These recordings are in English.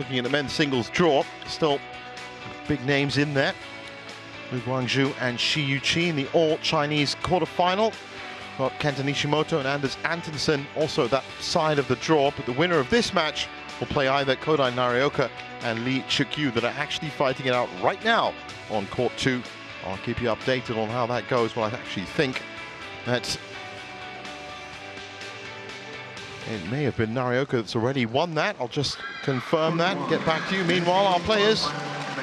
Looking at the men's singles draw, still big names in there. Lu Guangzhou and Shi Yuqi in the all-Chinese quarterfinal. Got Kenta Nishimoto and Anders Antonsen also that side of the draw, but the winner of this match will play either Kodai Narioka and Lee Chuk-yu that are actually fighting it out right now on court 2. I'll keep you updated on how that goes, but I actually think that it may have been Narioka that's already won that. I'll just confirm that and get back to you. Meanwhile, our players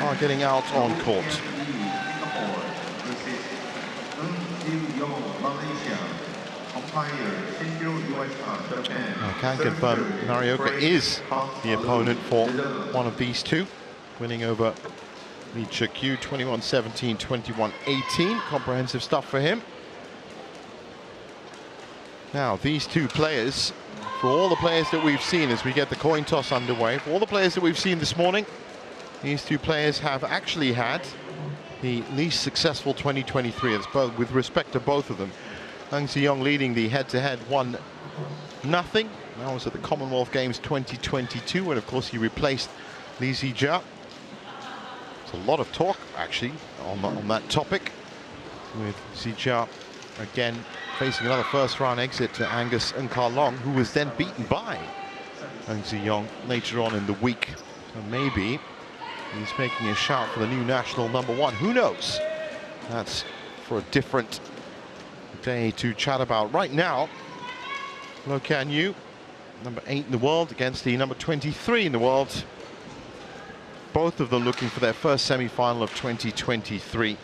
are getting out on court. I can confirm Narioka is the opponent for one of these two, winning over Lee Chuk-yu 21-17, 21-18. Comprehensive stuff for him. Now, these two players, for all the players that we've seen as we get the coin toss underway, for all the players that we've seen this morning, these two players have actually had the least successful 2023. It's both, with respect to both of them. Tze Yong leading the head-to-head 1-0. That was at the Commonwealth Games 2022, when of course he replaced Li Zijia. There's a lot of talk actually on that topic, with Zijia again facing another first-round exit to Angus Nkalong, who was then beaten by Tze Yong later on in the week. So maybe he's making a shout for the new national #1. Who knows? That's for a different day to chat about. Right now, Loh Kean Yew, #8 in the world, against the #23 in the world. Both of them looking for their first semi-final of 2023.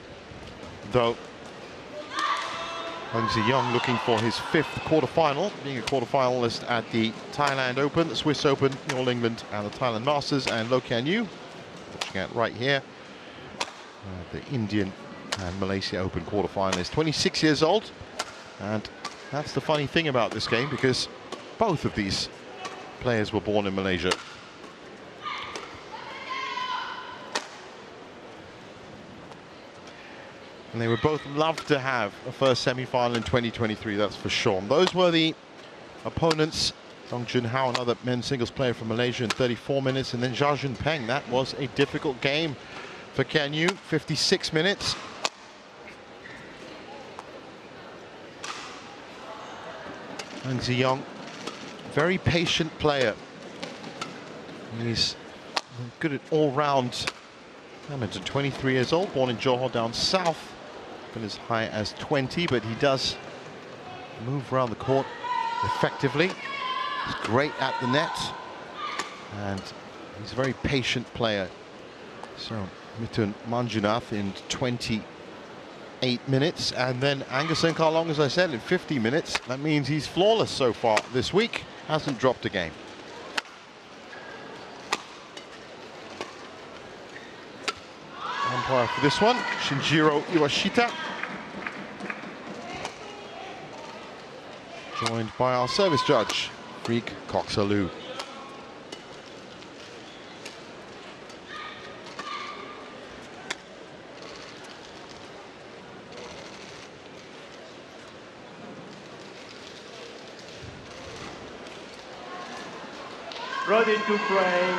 Though Tze Yong looking for his 5th quarterfinal, being a quarterfinalist at the Thailand Open, the Swiss Open, the All England and the Thailand Masters. And Loh Kean Yew, watching at right here, the Indian and Malaysia Open quarterfinalist, 26 years old. And that's the funny thing about this game, because both of these players were born in Malaysia. And they would both love to have a first semi-final in 2023, that's for sure. And those were the opponents. Song Junhao, another men's singles player from Malaysia, in 34 minutes. And then Jia Junpeng, that was a difficult game for Kean Yew, 56 minutes. And Tze Yong, very patient player. He's good at all-round badminton. 23 years old, born in Johor down south. Been as high as 20, but he does move around the court effectively. He's great at the net, and he's a very patient player. So Mithun Manjunath in 28 minutes, and then Angus Nkalong, as I said, in 50 minutes. That means he's flawless so far this week, hasn't dropped a game. Umpire for this one, Shinjiro Iwashita, joined by our service judge, Freak Coxaloo. Ready to play.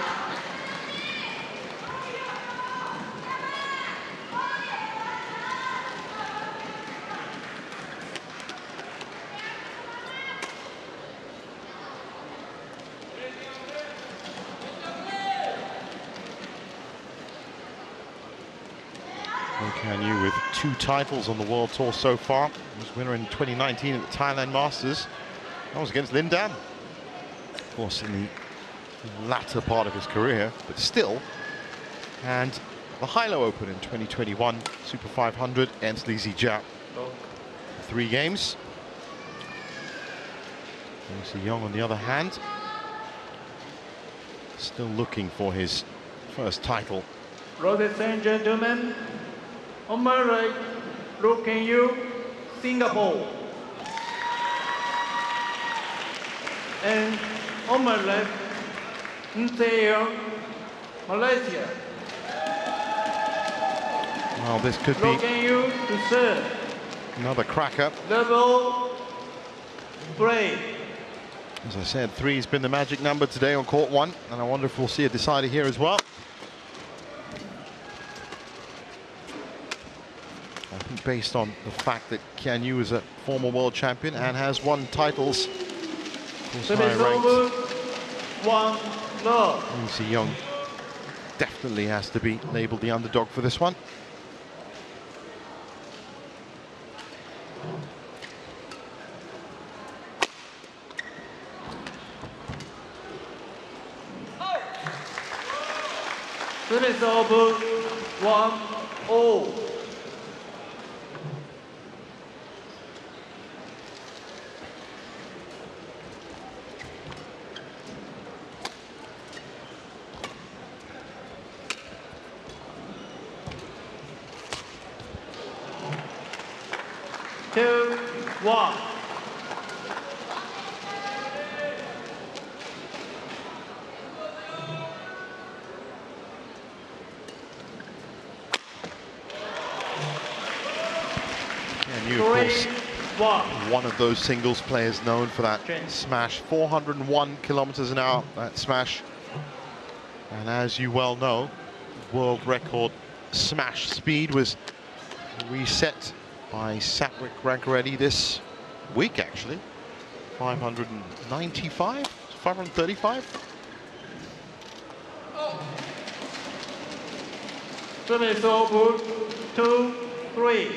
Loh Kean Yew with 2 titles on the World Tour so far. He was winner in 2019 at the Thailand Masters. That was against Lin Dan. Of course, in the latter part of his career, but still. And the Hilo Open in 2021, Super 500 against Li Zijia. 3 games. Tze Yong, on the other hand, still looking for his first title. Ladies and gentlemen, on my right, Loh Kean Yew, Singapore. And on my left, Tze Yong, Malaysia. Well, this could Loh be Kean Yew to serve. another cracker. Level play. As I said, 3's been the magic number today on court 1, and I wonder if we'll see a decider here as well. I think based on the fact that Kean Yew is a former world champion and has won titles, high ranked, Tze Yong definitely has to be labelled the underdog for this one. Service over 1-0. Two, 1. Kean Yew, of course, one of those singles players known for that smash, 401 kilometers an hour, that smash. And as you well know, world record smash speed was reset by Satwik Rankireddy this week, actually. 595, 535. Service over 2-3.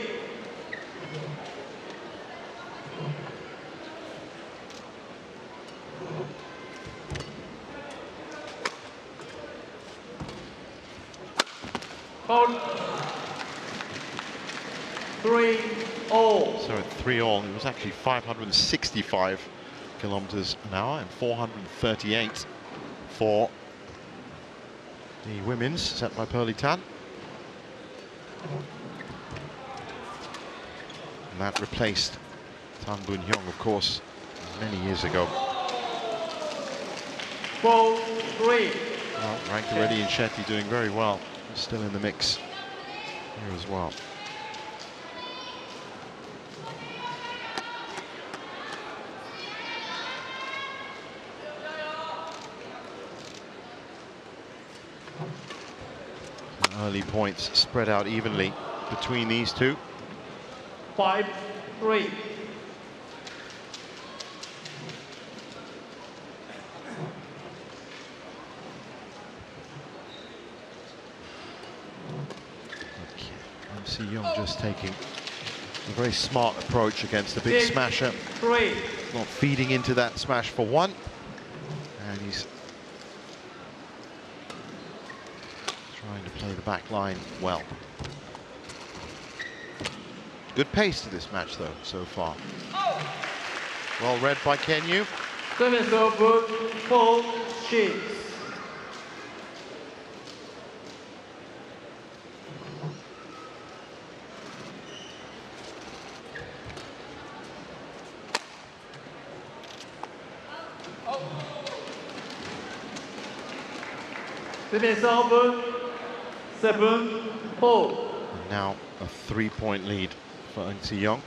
Hold. 3-all. So at 3-all, it was actually 565 kilometers an hour and 438 for the women's, set by Pearly Tan. And that replaced Tan Boon Hyung, of course, many years ago. 4-3. Well, Rankireddy and Shetty doing very well. Still in the mix here as well. Early points spread out evenly between these two. 5-3. Tze Yong just taking a very smart approach against the big smasher. 3. Not feeding into that smash for one. And he's trying to play the back line well. Good pace to this match, though, so far. Well read by Kean Yew. Service over 4-6. Service over 7-4. And now a 3-point lead for Tze Yong.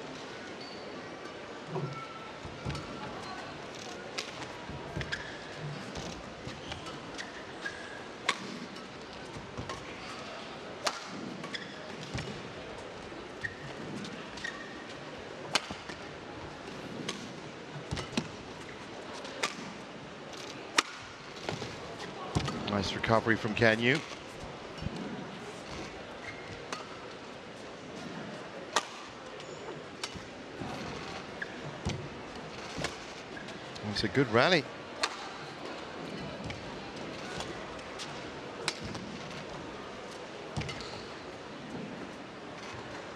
Nice recovery from Kean Yew. It's a good rally.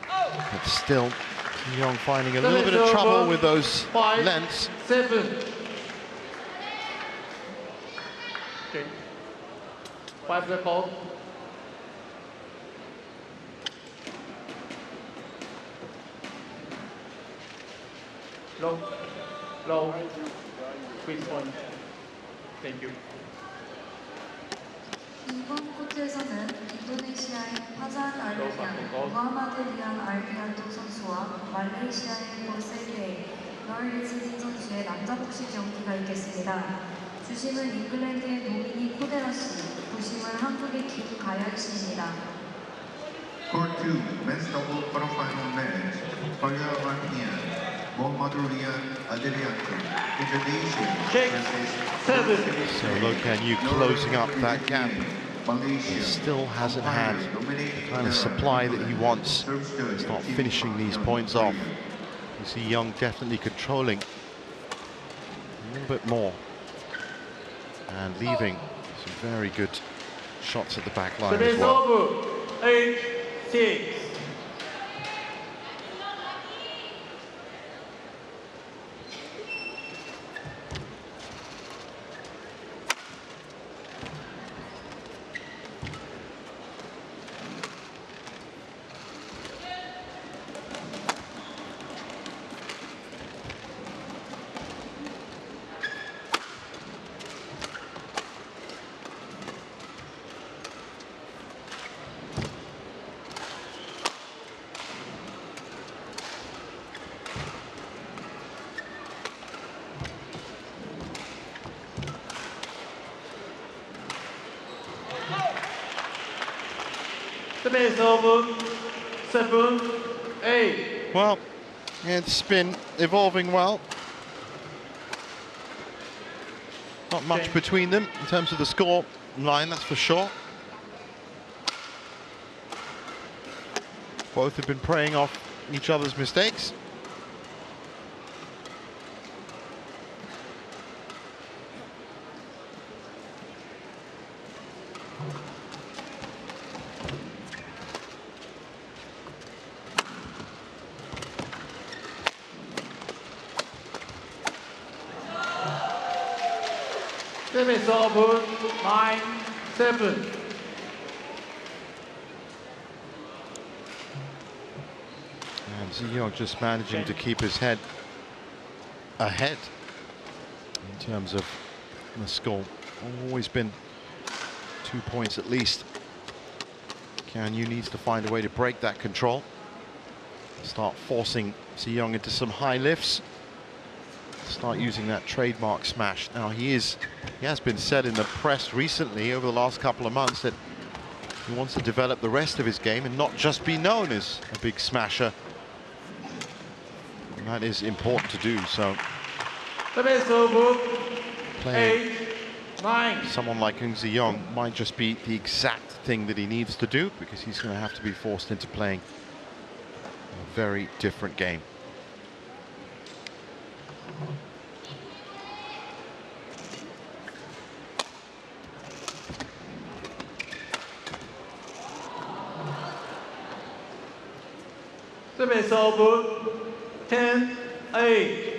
But still, Tze Yong finding a little bit of trouble with those lengths. 5-7. Okay. 5-4. Low. Low. Quick point. Thank you. 이번 코트에서는 인도네시아의 파잔 알리안, 무하마드 리안 알리안도 선수와 말레이시아의 보세이의 널리치진 선수의 남자 복식 경기가 있겠습니다. 주심은 잉글랜드의 노미니 코데러씨, 부심은 한국의 김가연 씨입니다. Court 2, men's double quarterfinal match. Mohammad Adrianto, Indonesia versus So Loh Kean Yew closing up that gap. He still hasn't had the kind of supply that he wants to start finishing these points off. You see Young definitely controlling a little bit more and leaving some very good shots at the back line as well. 8-6. The base over 7-8. Well, it's been evolving well. Not much between them in terms of the score line, that's for sure. Both have been preying off each other's mistakes. Service over 9-7. And Tze Yong just managing to keep his head ahead in terms of the score. Always been 2 points at least. Kean Yew needs to find a way to break that control. Start forcing Tze Yong into some high lifts. Start using that trademark smash. Now he has been said in the press recently over the last couple of months that he wants to develop the rest of his game and not just be known as a big smasher. And that is important to do. So playing 8-9. someone like Tze Yong might just be the exact thing that he needs to do, because he's going to have to be forced into playing a very different game. Service over 10-8.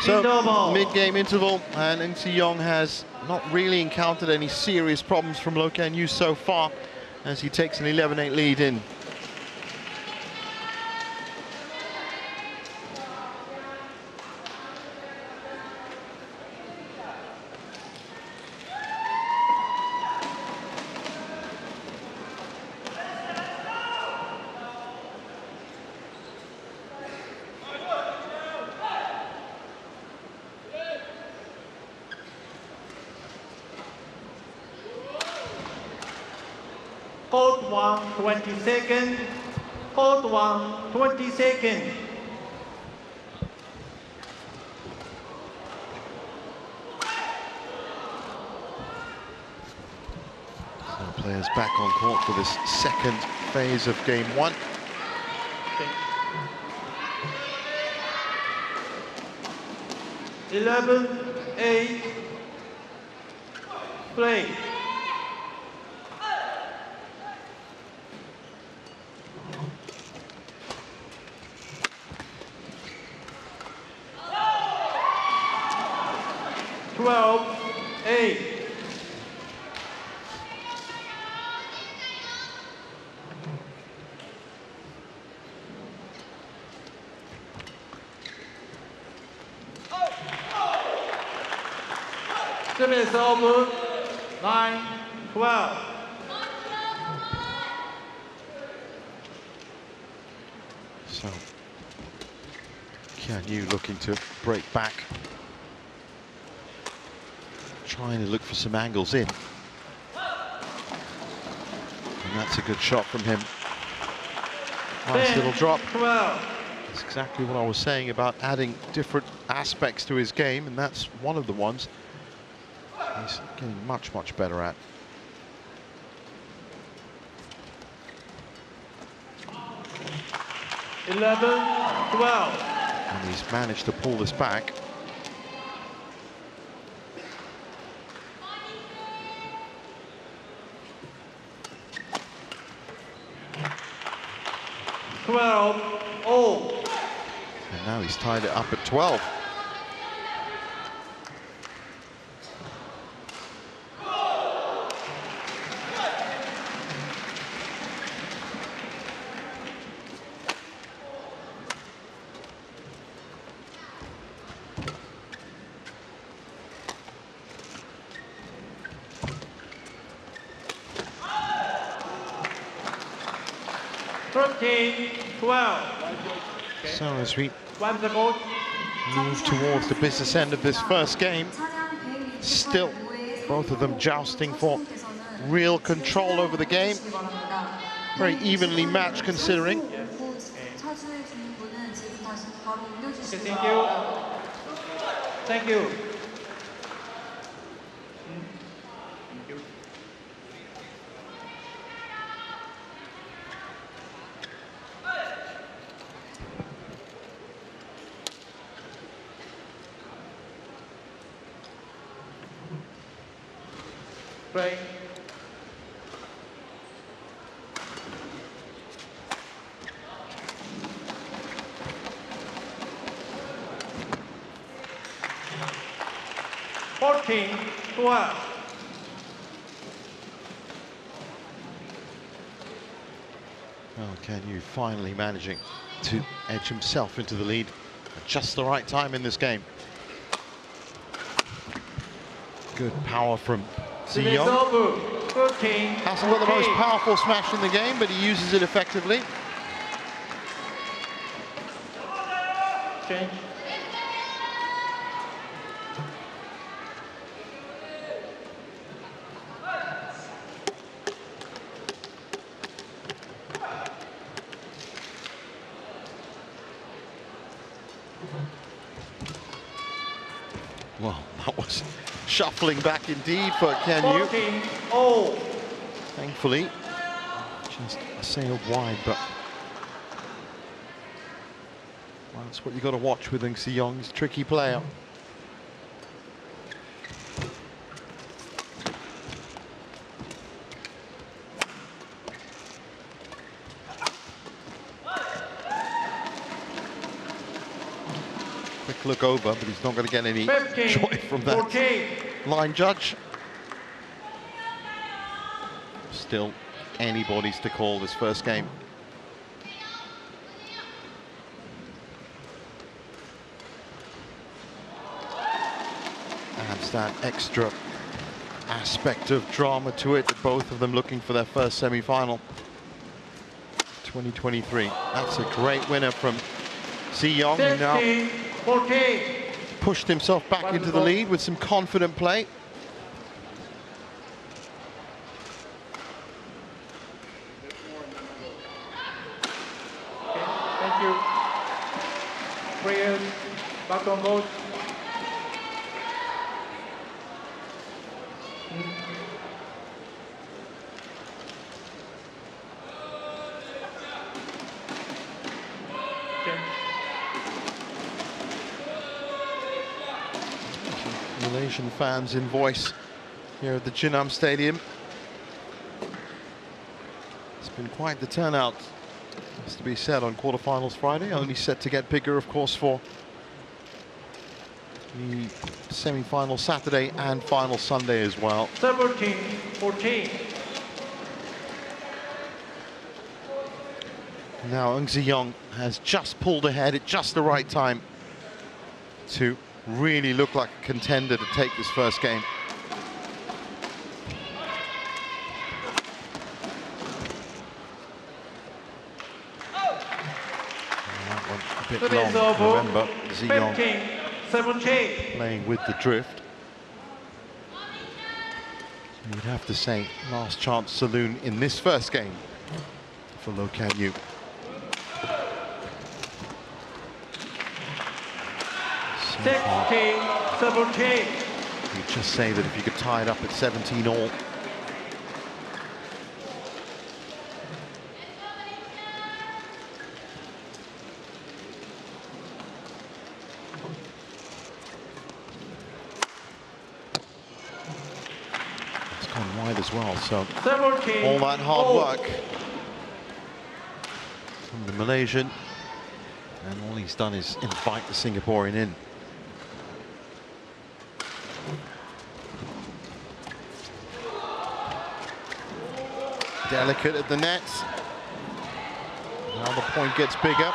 So mid-game interval, and Tze Yong has not really encountered any serious problems from Loh Kean Yew so far, as he takes an 11-8 lead in. Hold 1, 20 seconds. Hold 1, 20 seconds. So players back on court for this second phase of game one. Okay. 11-8. Play. Service over 9-12. So, Kean Yew looking to break back. Trying to look for some angles in. And that's a good shot from him. Nice little drop. 12. That's exactly what I was saying about adding different aspects to his game, and that's one of the ones he's getting much, much better at. And he's managed to pull this back. And now he's tied it up at 12. So as we move towards the business end of this first game, still both of them jousting for real control over the game. Very evenly matched considering. Thank you. Thank you. Break. Well, Kean Yew finally managing to edge himself into the lead at just the right time in this game. Good power from Tze Yong. Hasn't got the most powerful smash in the game, but he uses it effectively. Change. Well, that was shuffling back indeed for Kean Yew. Thankfully, just sailed wide, but well, that's what you got to watch with Tze Yong. He's a tricky player. Quick look over, but he's not going to get any joy from that line judge. Still anybody's to call this first game. Adds that extra aspect of drama to it, both of them looking for their first semi-final 2023. That's a great winner from Tze Yong, who now pushed himself back into the lead with some confident play. Thank you. Players back on board. Malaysian fans in voice here at the Jinnam Stadium. It's been quite the turnout, has to be said, on quarterfinals Friday. Only set to get bigger, of course, for the semi-final Saturday and final Sunday as well. 17-14. Now Tze Yong has just pulled ahead at just the right time to really look like a contender to take this first game. bit Service long. over. Remember, Tze Yong 15-17. playing with the drift. You'd have to say last chance saloon in this first game for Loh Kean Yew. So far, 16-17. you'd just say that if you could tie it up at 17 all. It's gone wide as well, so 17. all that hard work from the Malaysian, and all he's done is invite the Singaporean in. Delicate at the net. Now the point gets bigger.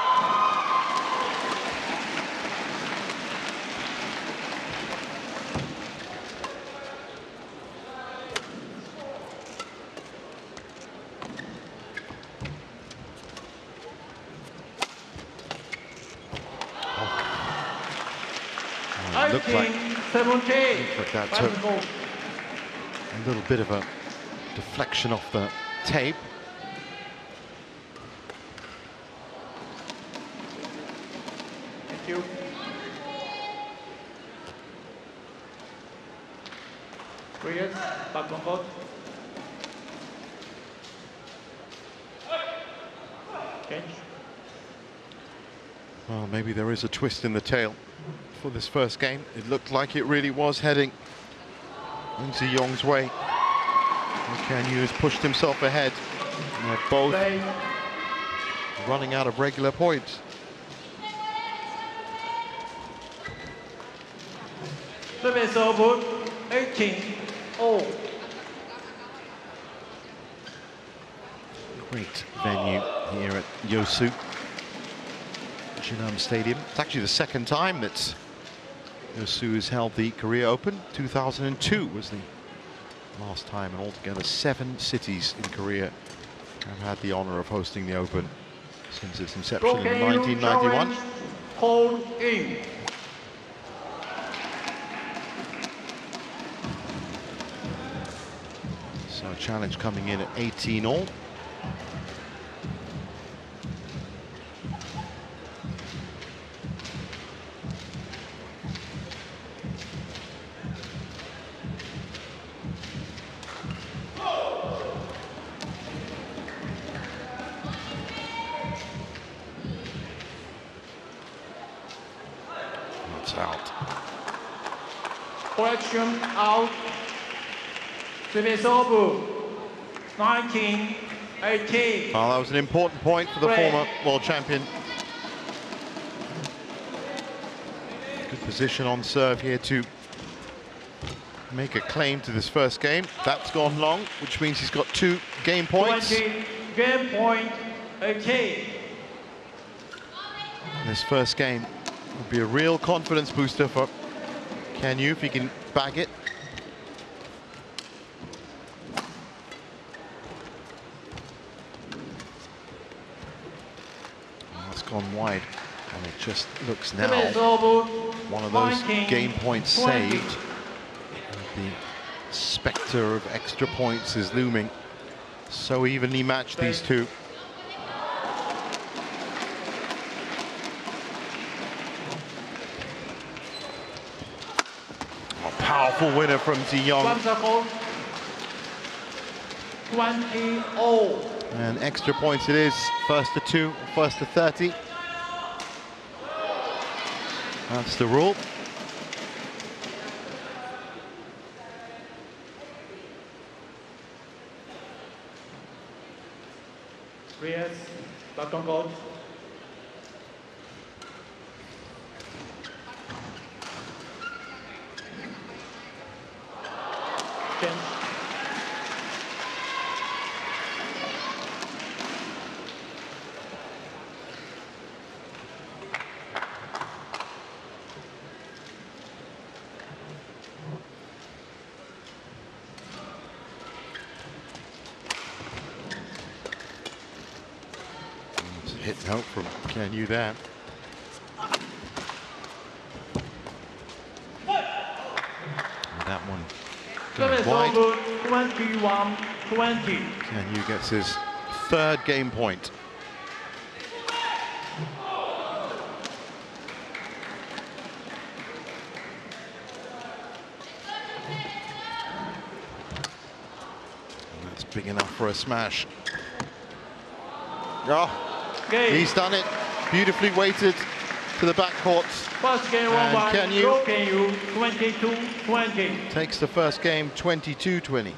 Looked like that took a little bit of a deflection off the tape. Thank you. Please, back on court. Change. Well, maybe there is a twist in the tail for this first game. It looked like it really was heading in Tze Yong's way. Loh Kean Yew has pushed himself ahead. And they're both running out of regular points. Service over. 18-all. Great venue here at Yosu Sudirman Stadium. It's actually the second time that Yosu has held the Korea Open. 2002 was the last time, and altogether 7 cities in Korea have had the honor of hosting the Open since its inception in 1991. Hold in. So a challenge coming in at 18 all. Out. Correction out. Service over. 19-18. Well, that was an important point for the former world champion. Good position on serve here to make a claim to this first game. That's gone long, which means he's got 2 game points. 20 game point. 18. This first game will be a real confidence booster for Kean Yew if he can bag it. Oh, it's gone wide, and it just looks now one of those game points saved. The spectre of extra points is looming. So evenly matched, these two. Powerful winner from Tze Yong. 20-all. And extra points it is. First to 2, first to 30. That's the rule. Reyes, back on court. Change. Hit note from Kean Yew there. That one Service goes wide. over 21-20. Kean Yew gets his third game point. And that's big enough for a smash. Oh, Game. he's done it. Beautifully weighted to the backcourt. First game won by Kean Yew Loh Kean Yew, 22-20. takes the first game 22-20.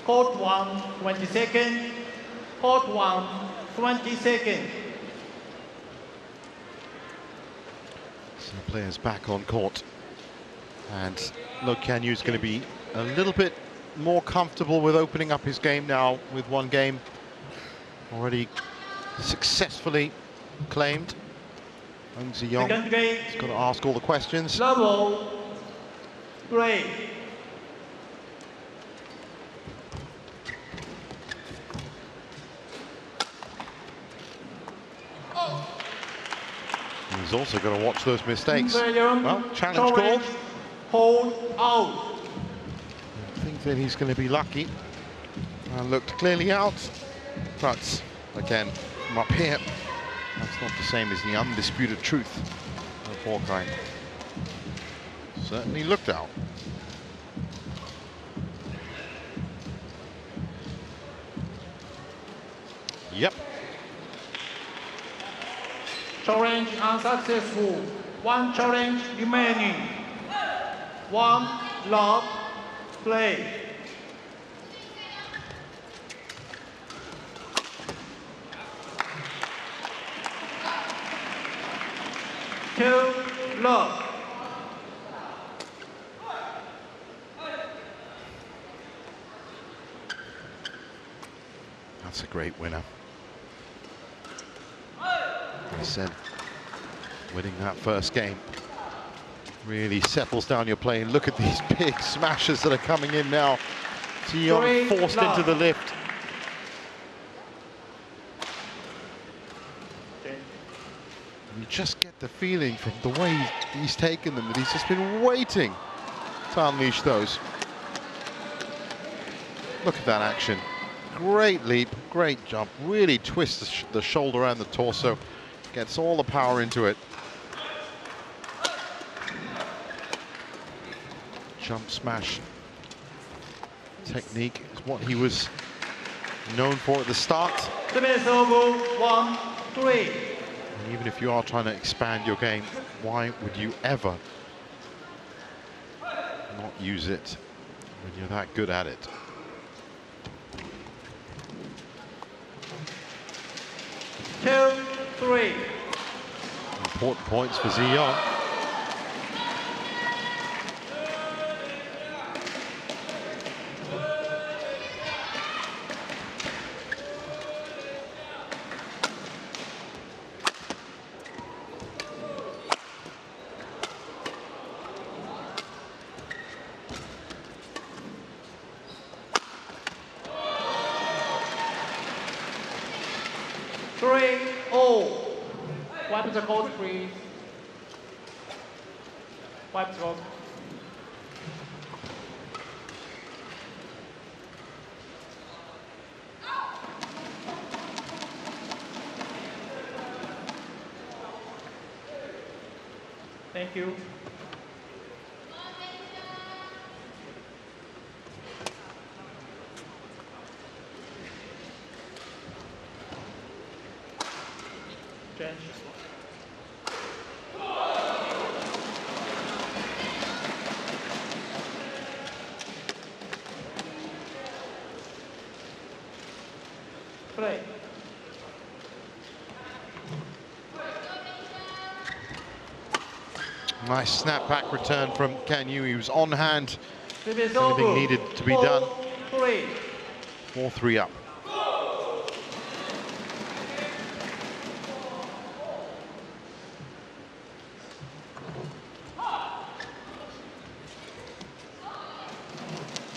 Court 1, 20 seconds. Court 1, 20 seconds. So the players back on court. And Loh Kean Yew is going to be a little bit more comfortable with opening up his game now with one game already successfully claimed. And Tze Yong Second game. has got to ask all the questions. Level 3. He's also going to watch those mistakes. Tze Yong, Well, challenge called. hold out. I think that he's going to be lucky. Looked clearly out, but again, from up here, that's not the same as the undisputed truth of Hawkeye. Certainly looked out. Yep. Challenge unsuccessful. One challenge remaining. One love play. Two love. That's a great winner. I said, winning that first game really settles down your play. Look at these big smashes that are coming in now. Tze Yong forced into the lift. You just get the feeling from the way he's taken them that he's just been waiting to unleash those. Look at that action. Great leap, great jump, really twists the shoulder and the torso, gets all the power into it. Jump smash technique is what he was known for at the start. Service over 1-3. And even if you are trying to expand your game, why would you ever not use it when you're that good at it? Two, 3. Important points for Tze Yong. to the court, please. 5 drop. Thank you. Change. Play. Nice snapback return from Kean Yew. He was on hand. Service Anything over. needed to be done. 4-3. 4-3 up.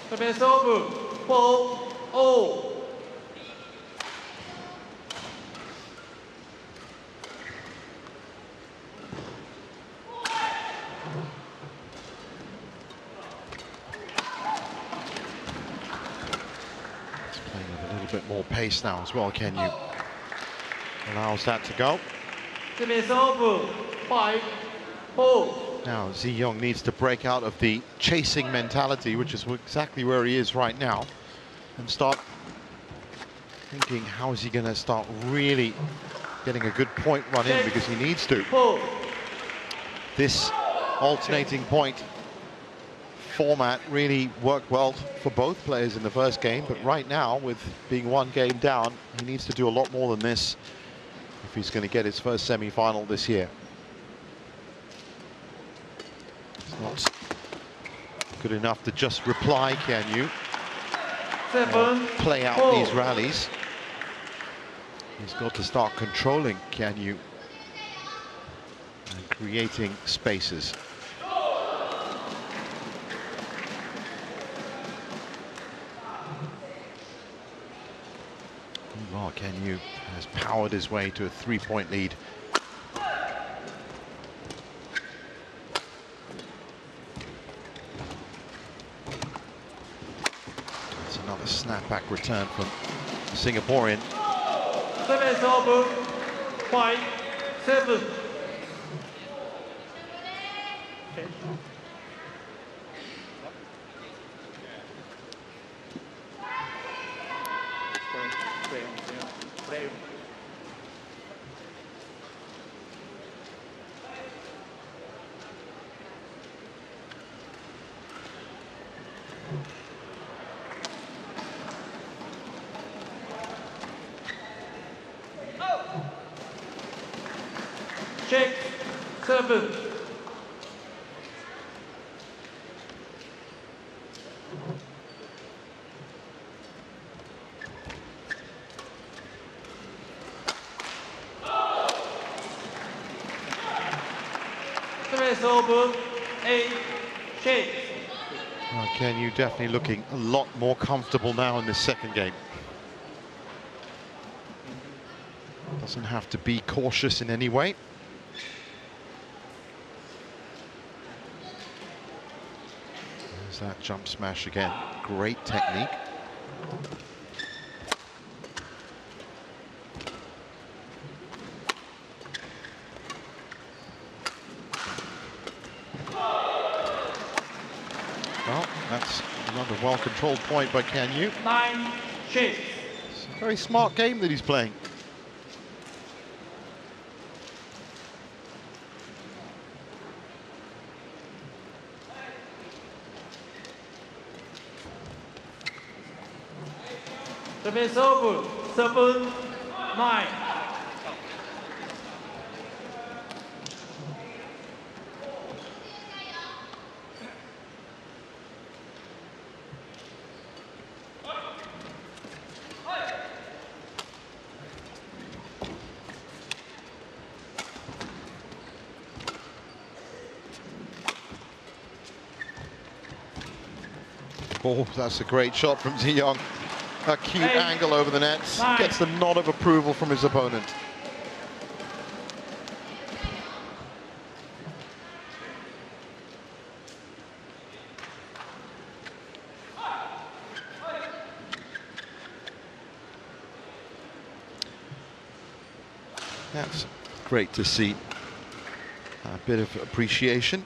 Service over. 4-0. Bit more pace now as well. Kean Yew allows that to go. Service over. 5-4. Now Tze Yong needs to break out of the chasing mentality, which is exactly where he is right now, and start thinking, how is he going to start really getting a good point run in, because he needs to. 4. This alternating point format really worked well for both players in the first game, but right now, with being one game down, he needs to do a lot more than this if he's going to get his first semi-final this year. It's not good enough to just reply, Kean Yew, 7. play out 4. these rallies. He's got to start controlling Kean Yew and creating spaces. Well, Kean Yew has powered his way to a 3-point lead. That's another snapback return from the Singaporean. Service over. 5-7. Okay. Play. Check. 7. Service over. 8. Check. Well, Kean Yew definitely looking a lot more comfortable now in this second game. Doesn't have to be cautious in any way. There's that jump smash again. Great technique. Well, that's another well-controlled point by Kean Yew. 9. Check. It's a very smart game that he's playing. Service over. 7-9. Oh, that's a great shot from Tze Yong. A cute angle over the net. Gets the nod of approval from his opponent. That's great to see. A bit of appreciation.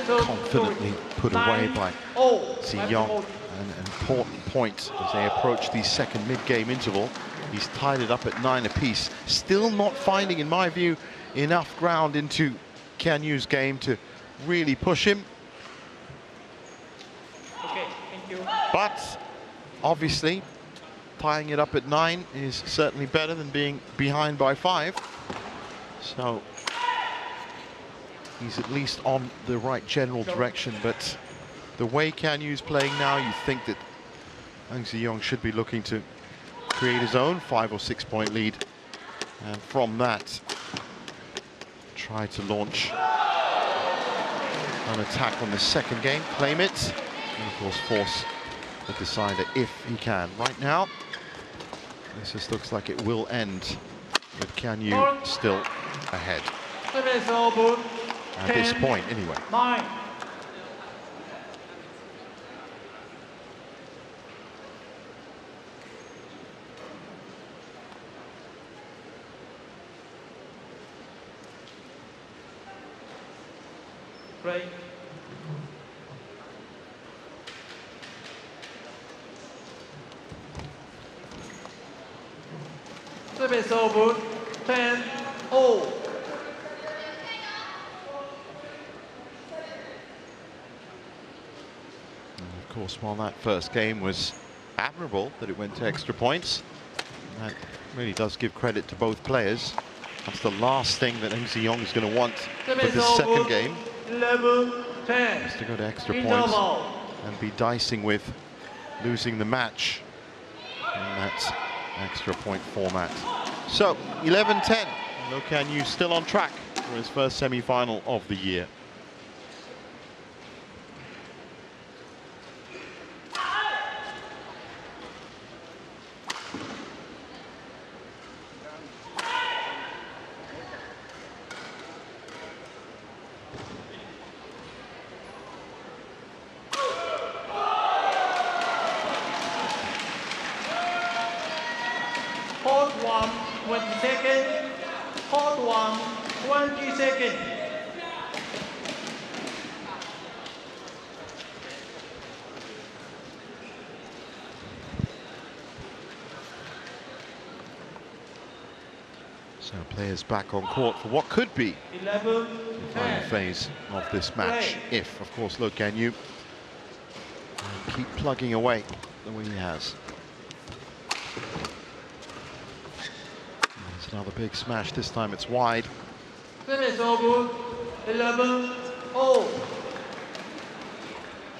Confidently put away by Tze Yong. An important point as they approach the second mid-game interval. He's tied it up at 9 apiece. Still not finding, in my view, enough ground into Kean Yew's game to really push him. Okay, thank you. But obviously, tying it up at 9 is certainly better than being behind by 5. So he's at least on the right general direction, but the way Kean Yew's playing now, you think that Tze Yong should be looking to create his own 5 or 6 point lead, and from that try to launch an attack on the second game, claim it, and of course force the decider if he can. Right now, this just looks like it will end with Kean Yew still ahead. At this point, anyway. 9. Great. Service over 10-0. Of course, while that first game was admirable that it went to extra points, that really does give credit to both players. That's the last thing that Tze Yong is going to want for this second game. 11-10. Is to go to extra points and be dicing with losing the match in that extra point format. So 11-10. Loh Kean Yew still on track for his first semi-final of the year. Hold 1, 20 seconds. Hold 1, 20 seconds. So players back on court for what could be 11-10. the final phase of this match, if, of course, Loh Kean Yew keep plugging away the way he has. There's another big smash. This time it's wide. Finish over 11-0.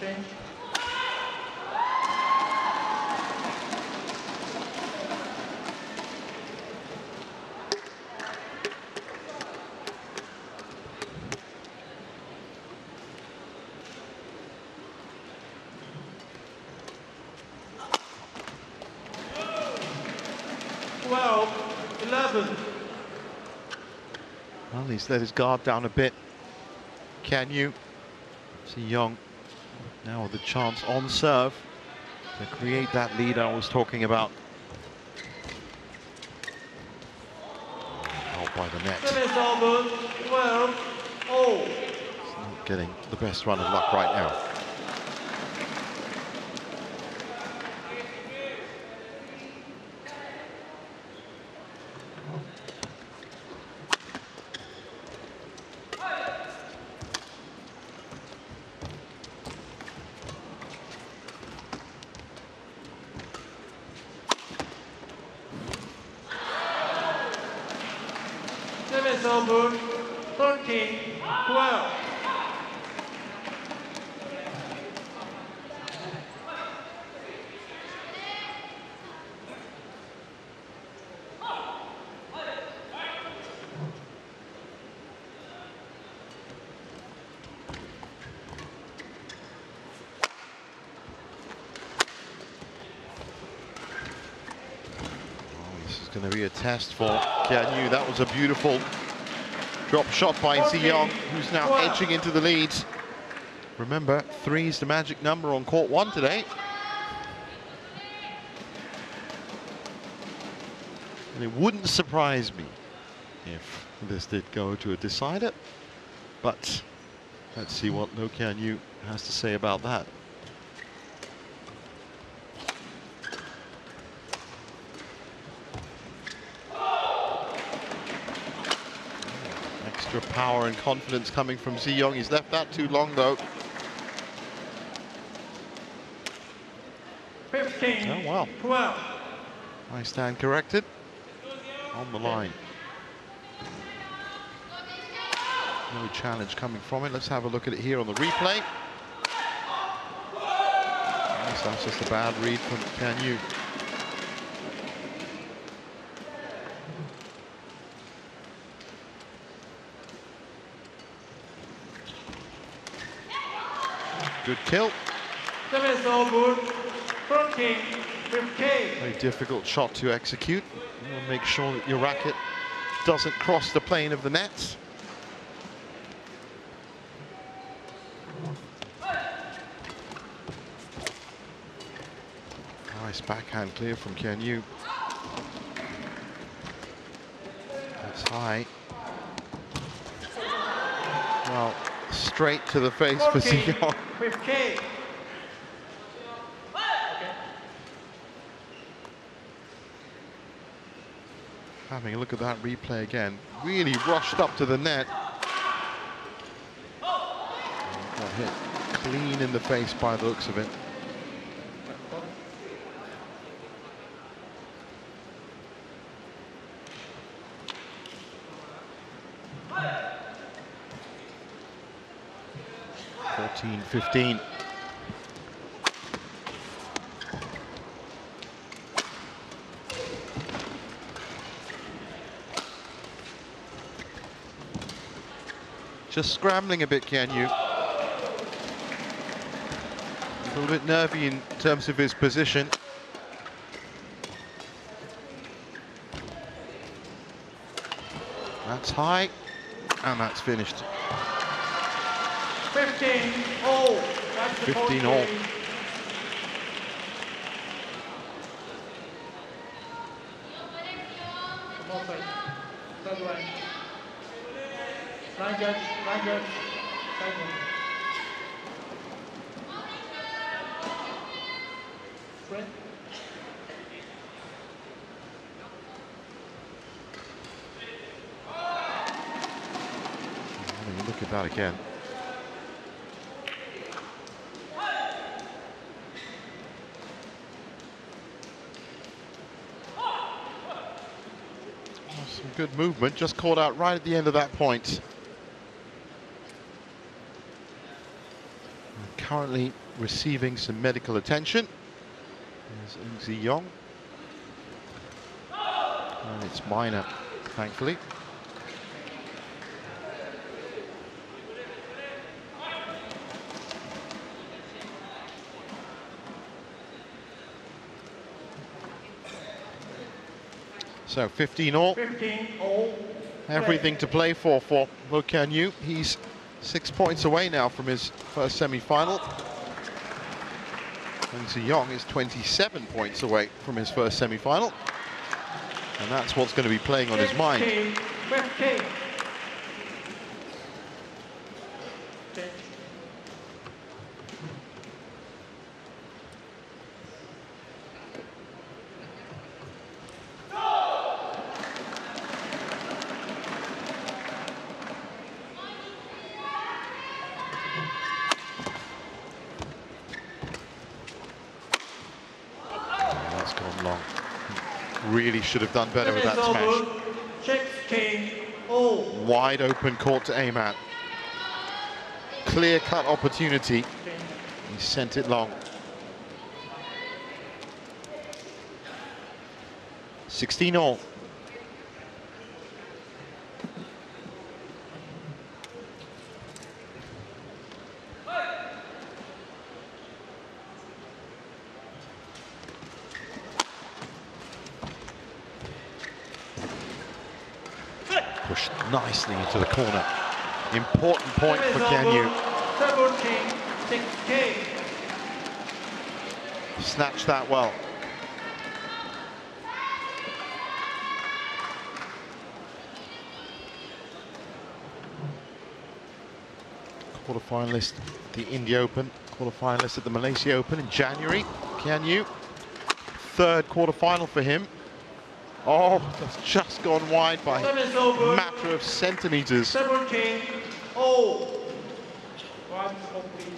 Change. Well, he's let his guard down a bit. Kean Yew. Tze Yong now with the chance on serve to create that lead I was talking about. Out by the net. Finish over 12-0. He's not getting the best run of luck right now. Service over 13-12. going to be a test for Kean Yew. That was a beautiful drop shot by Tze Yong, who's now edging into the lead. Remember, 3 is the magic number on court 1 today. And it wouldn't surprise me if this did go to a decider, but let's see what Loh Kean Yew has to say about that. Extra power and confidence coming from Tze Yong. He's left that too long though. 15, oh wow. 12. Nice stand corrected. On the line. No challenge coming from it. Let's have a look at it here on the replay. Yes, that's just a bad read from Kean Yew. Good kill. Service over. Blocking. 15. Very difficult shot to execute. You want to make sure that your racket doesn't cross the plane of the net. Nice backhand clear from Kean Yew. That's high. Well, straight to the face for Tze Yong. 15. Having a look at that replay again. Really rushed up to the net. Got hit clean in the face by the looks of it. (14-15). Just scrambling a bit, Kean Yew. A little bit nervy in terms of his position. That's high, and that's finished. 15-all. 15-all. Third line. Line judge, line judge. Friend. Look at that again. Some good movement, just caught out right at the end of that point. Currently receiving some medical attention. There's Tze Yong. And it's minor, thankfully. So 15-all. 15-all. Everything to play for Loh Kean Yew. He's 6 points away now from his first semi-final. And Tze Yong is 27 points away from his first semi-final. And that's what's going to be playing on his mind. 15. That's gone long. Really should have done better with that smash. 16-all. Wide open court to aim at. Clear-cut opportunity. He sent it long. 16-all. Pushed nicely into the corner. Important point for Kean Yew. 17-6K. Snatched that well. Quarterfinalist at the India Open, quarterfinalist at the Malaysia Open in January. Kean Yew, third quarterfinal for him. Oh, that's just gone wide by a matter of centimeters. 17-0. One complete.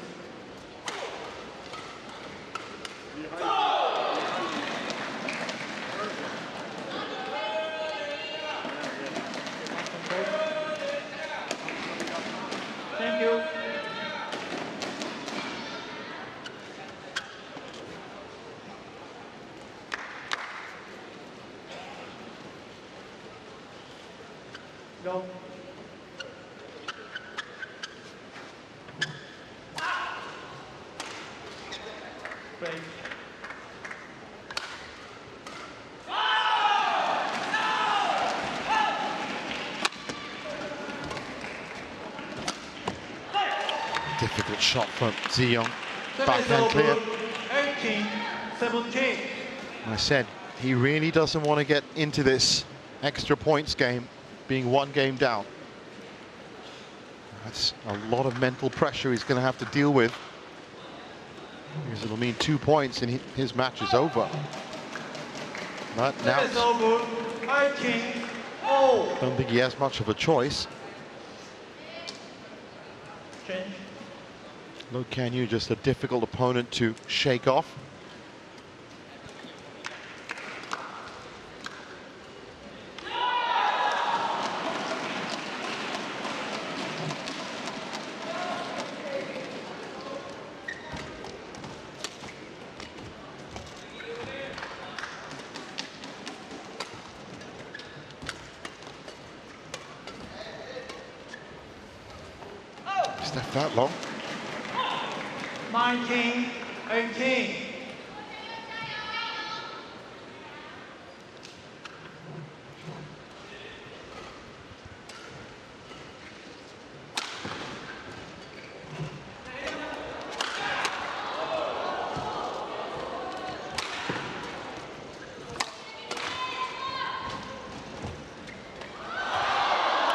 Thank you. Go. Break. Difficult shot from Tze Yong. Backhand clear. 18-17. I said, he really doesn't want to get into this extra points game, being one game down. That's a lot of mental pressure he's going to have to deal with, because it'll mean 2 points and his match is over. But now I don't think he has much of a choice. Change. Loh Kean Yew, just a difficult opponent to shake off. Step that long. 19-18.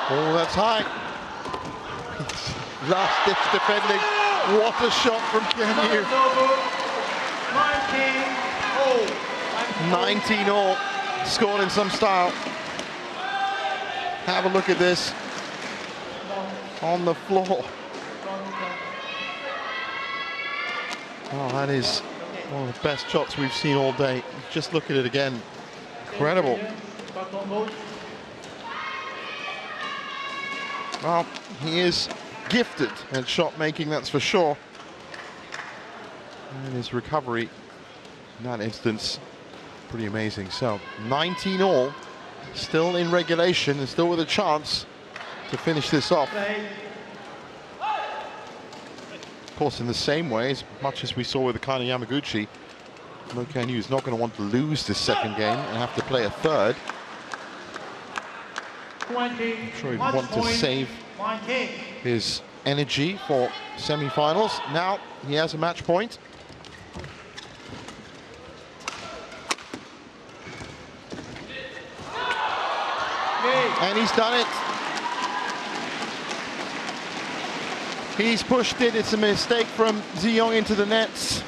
Oh, that's high. Last ditch defending. What a shot from Kean Yew. 19-0. Scored in some style. Have a look at this. On the floor. Oh, that is one of the best shots we've seen all day. Just look at it again. Incredible. Well, he is gifted at shot making, that's for sure. And his recovery in that instance, pretty amazing. So 19-all, still in regulation and still with a chance to finish this off. Of course, in the same way, as much as we saw with Akane Yamaguchi, Loh Kean Yew is not going to want to lose this second game and have to play a third. I'm sure he'd want to save his energy for semi-finals. Now he has a match point. And he's done it. He's pushed it. It's a mistake from Tze Yong into the nets.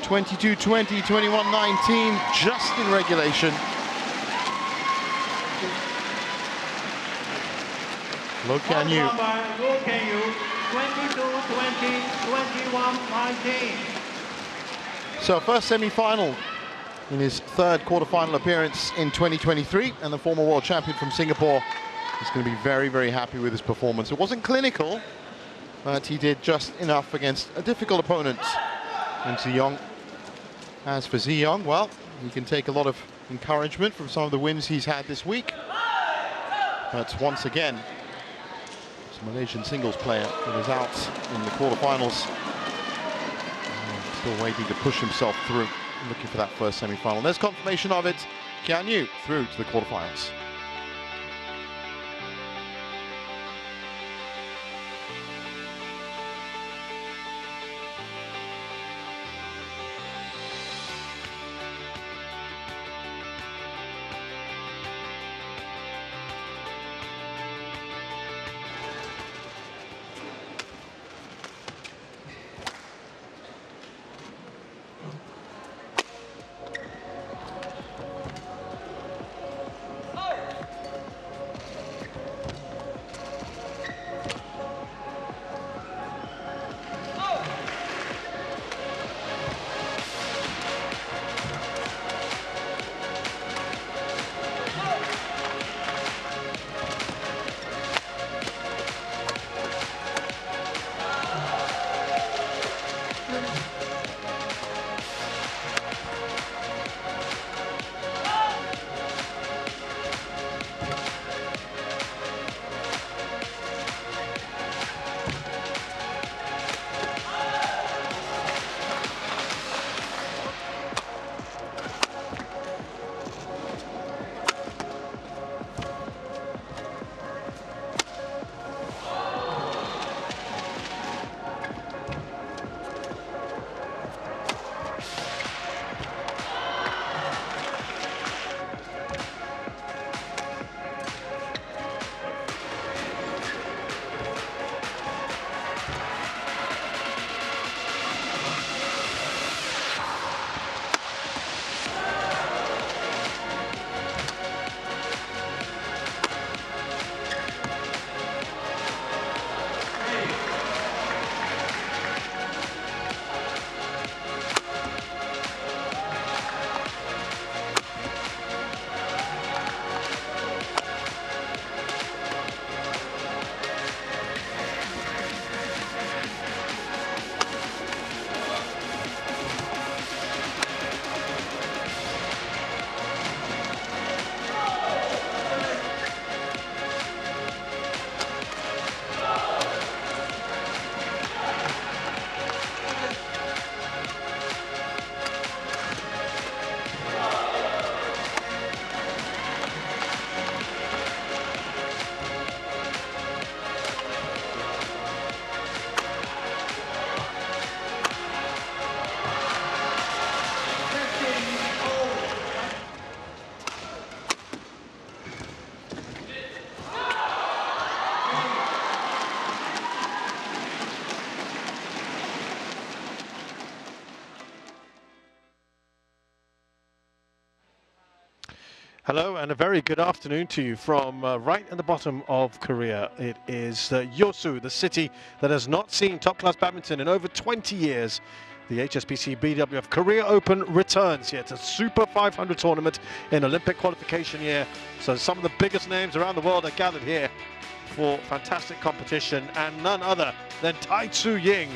22-20, 21-19, just in regulation. Loh Kean Yew. Loh Kean Yew, 22-20, 21-19. So first semi-final in his third quarter-final appearance in 2023, and the former world champion from Singapore is going to be very, very happy with his performance. It wasn't clinical, but he did just enough against a difficult opponent in Tze Yong. As for Tze Yong, well, he can take a lot of encouragement from some of the wins he's had this week. But once again, Malaysian singles player that is out in the quarterfinals. Still waiting to push himself through, looking for that first semi-final. There's confirmation of it. Kean Yew through to the quarterfinals. Hello and a very good afternoon to you from right at the bottom of Korea. It is Yeosu, the city that has not seen top-class badminton in over 20 years. The HSBC BWF Korea Open returns here to Super 500 tournament in Olympic qualification year. So some of the biggest names around the world are gathered here for fantastic competition, and none other than Tze Yong